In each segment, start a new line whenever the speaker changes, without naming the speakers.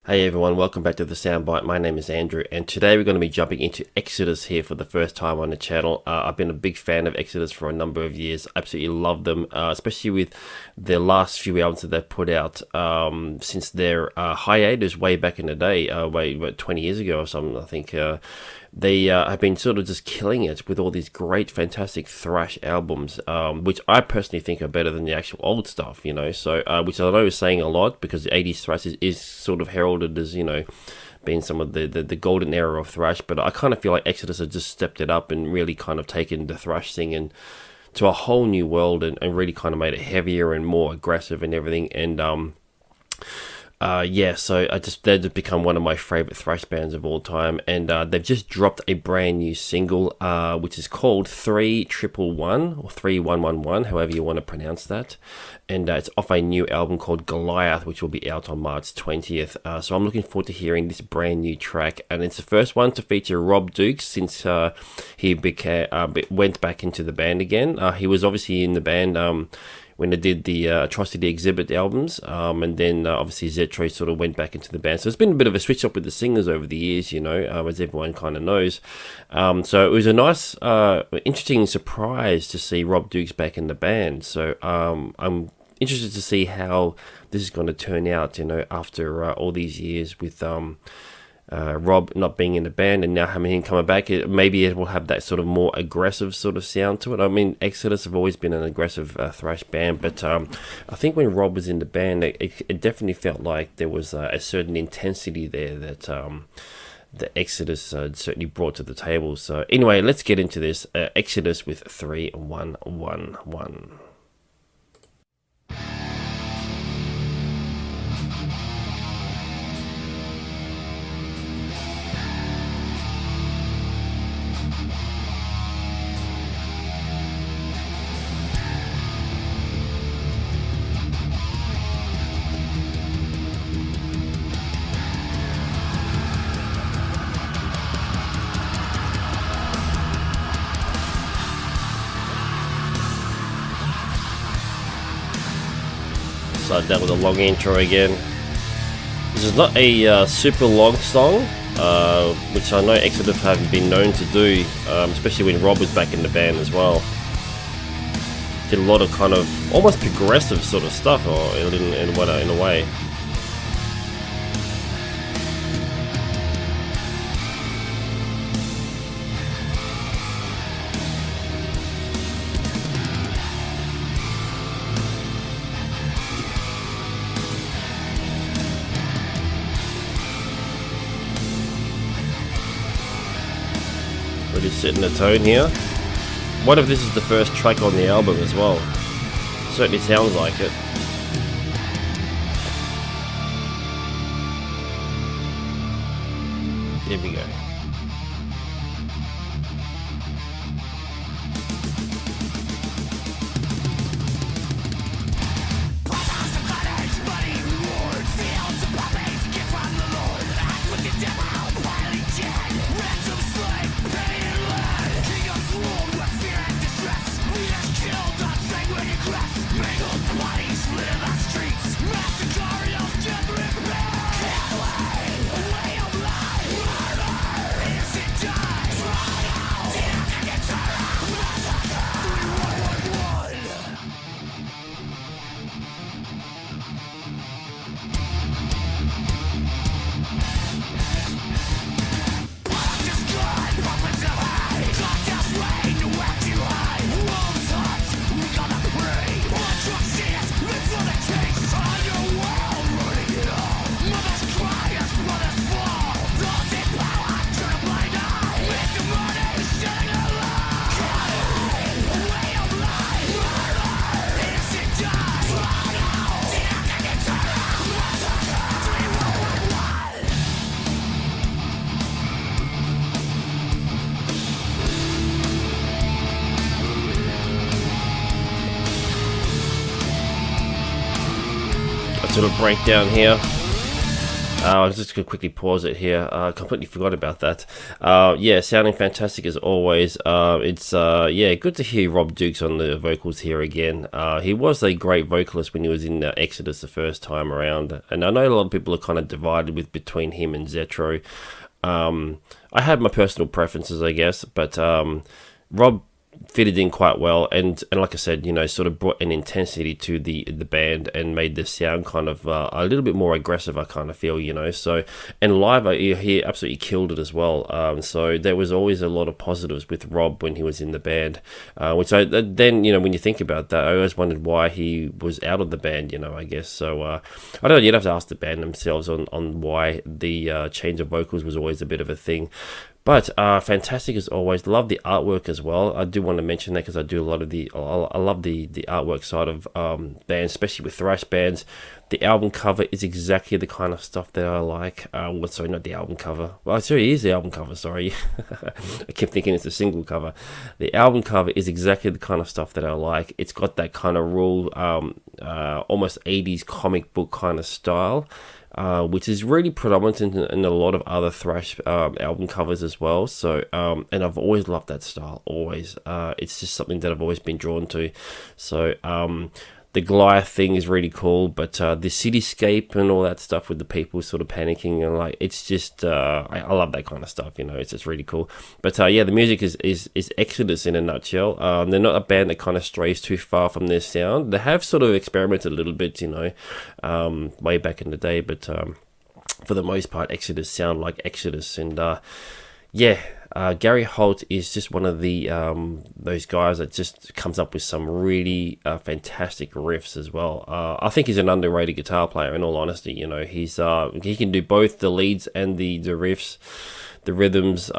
Hey everyone, welcome back to the Soundbyte. My name is Andrew, and today we're going to be jumping into Exodus here for the first time on the channel. I've been a big fan of Exodus for a number of years. Absolutely love them, especially with their last few albums that they've put out since their hiatus way back in the day, about 20 years ago or something, I think. They have been sort of just killing it with all these great, fantastic thrash albums, which I personally think are better than the actual old stuff, you know. So, which I know is saying a lot because the 80s thrash is sort of heralded as, you know, being some of the golden era of thrash. But I kind of feel like Exodus has just stepped it up and really kind of taken the thrash thing and to a whole new world and really kind of made it heavier and more aggressive and everything. And so they've just become one of my favorite thrash bands of all time, and they've just dropped a brand new single, which is called 3111 or 3111, however you want to pronounce that, and it's off a new album called Goliath, which will be out on March 20th. So I'm looking forward to hearing this brand new track, and it's the first one to feature Rob Dukes since he went back into the band again. He was obviously in the band when they did the Atrocity Exhibit albums, and then obviously Zetro sort of went back into the band. So it's been a bit of a switch up with the singers over the years, you know, as everyone kind of knows. So it was a nice, interesting surprise to see Rob Dukes back in the band. So I'm interested to see how this is going to turn out, you know, after all these years with Rob not being in the band and now having him coming back. Maybe it will have that sort of more aggressive sort of sound to it. I mean, Exodus have always been an aggressive thrash band, but I think when Rob was in the band, it definitely felt like there was a certain intensity there that the Exodus certainly brought to the table. So anyway, let's get into this. Exodus with 3111. Start down with a long intro again. This is not a super long song, which I know Exodus have been known to do, especially when Rob was back in the band as well. Did a lot of kind of almost progressive sort of stuff, or in a way. Really setting the tone here. What if this is the first track on the album as well? Certainly sounds like it. There we go. Sort of breakdown here. I was just going to quickly pause it here. I completely forgot about that. Yeah, sounding fantastic as always. It's good to hear Rob Dukes on the vocals here again. He was a great vocalist when he was in Exodus the first time around, and I know a lot of people are kind of divided between him and Zetro. I had my personal preferences, I guess, but Rob fitted in quite well, and like I said, sort of brought an intensity to the band and made the sound kind of a little bit more aggressive, I kind of feel, so, and live he absolutely killed it as well. So there was always a lot of positives with Rob when he was in the band, which then when you think about that, I always wondered why he was out of the band, I guess. So I don't know, you'd have to ask the band themselves on why the change of vocals was always a bit of a thing. But fantastic as always. Love the artwork as well. I do want to mention that because I do a lot of I love the artwork side of bands, especially with thrash bands. The album cover is exactly the kind of stuff that I like. Sorry, not the album cover. Well, sorry, it is the album cover, sorry. I kept thinking it's a single cover. The album cover is exactly the kind of stuff that I like. It's got that kind of real, almost 80s comic book kind of style. Which is really predominant in a lot of other thrash album covers as well. So, and I've always loved that style, always. It's just something that I've always been drawn to. So, the Goliath thing is really cool, but the cityscape and all that stuff with the people sort of panicking and it's just I love that kind of stuff. It's just really cool. But the music is Exodus in a nutshell. They're not a band that kind of strays too far from their sound. They have sort of experimented a little bit, way back in the day, but for the most part, Exodus sound like Exodus, and Gary Holt is just one of the those guys that just comes up with some really fantastic riffs as well. I think he's an underrated guitar player. In all honesty, he can do both the leads and the riffs, the rhythms.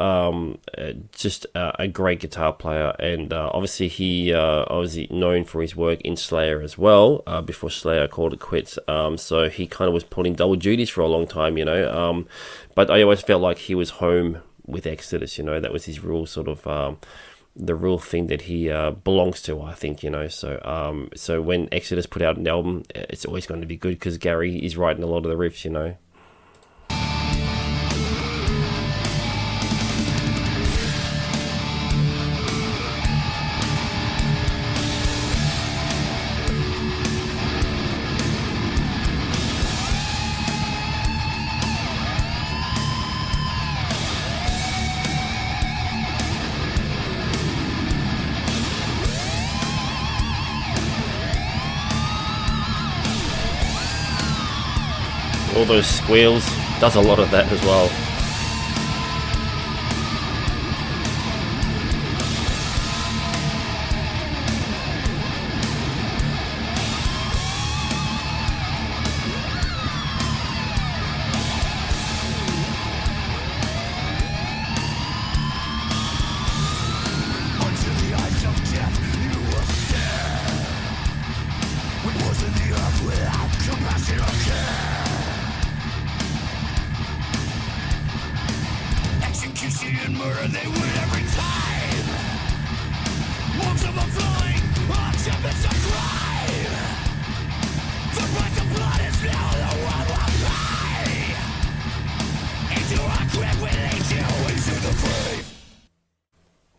Just a great guitar player, and obviously he obviously known for his work in Slayer as well. Before Slayer called it quits, so he kind of was putting double duties for a long time. But I always felt like he was home with Exodus, that was his real sort of the real thing that he belongs to, I think, so when Exodus put out an album, it's always going to be good because Gary is writing a lot of the riffs. All those squeals, does a lot of that as well.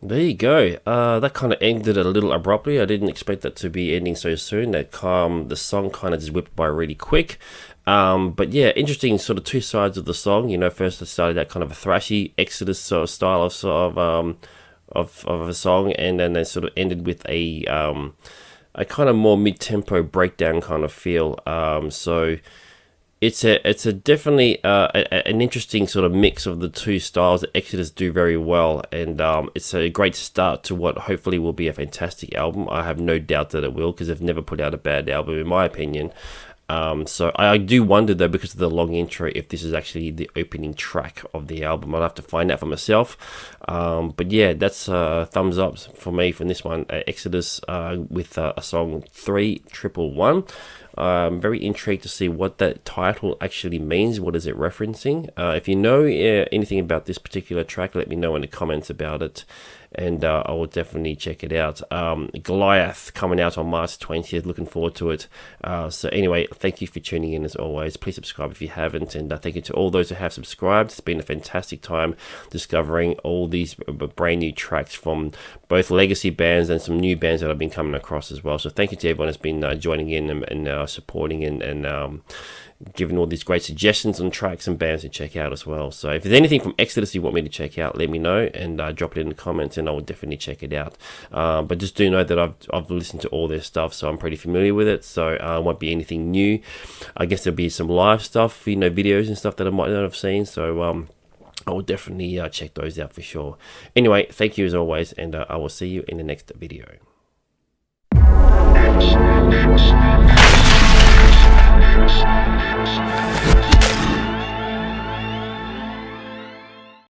There you go. That kind of ended a little abruptly. I didn't expect that to be ending so soon. The song kind of just whipped by really quick. But yeah, interesting sort of two sides of the song. First it started that kind of a thrashy Exodus sort of style of a song, and then they sort of ended with a kind of more mid-tempo breakdown kind of feel. So it's a definitely an interesting sort of mix of the two styles that Exodus do very well, and it's a great start to what hopefully will be a fantastic album. I have no doubt that it will, because they've never put out a bad album in my opinion. So I do wonder though, because of the long intro, if this is actually the opening track of the album. I'll have to find out for myself. But yeah, that's thumbs up for me from this one. Exodus with a song 3111. I'm very intrigued to see what that title actually means. What is it referencing? If you know anything about this particular track, let me know in the comments about it. and I will definitely check it out. Goliath coming out on March 20th. Looking forward to it. So anyway, thank you for tuning in as always. Please subscribe if you haven't, and thank you to all those who have subscribed. It's been a fantastic time discovering all these brand new tracks from both legacy bands and some new bands that I've been coming across as well. So thank you to everyone that's been joining in and supporting and giving all these great suggestions on tracks and bands to check out as well. So if there's anything from Exodus you want me to check out, let me know and drop it in the comments, and I will definitely check it out. But just do know that I've listened to all their stuff, so I'm pretty familiar with it. So it won't be anything new. I guess there'll be some live stuff, videos and stuff that I might not have seen. So I will definitely check those out for sure. Anyway, thank you as always, and I will see you in the next video.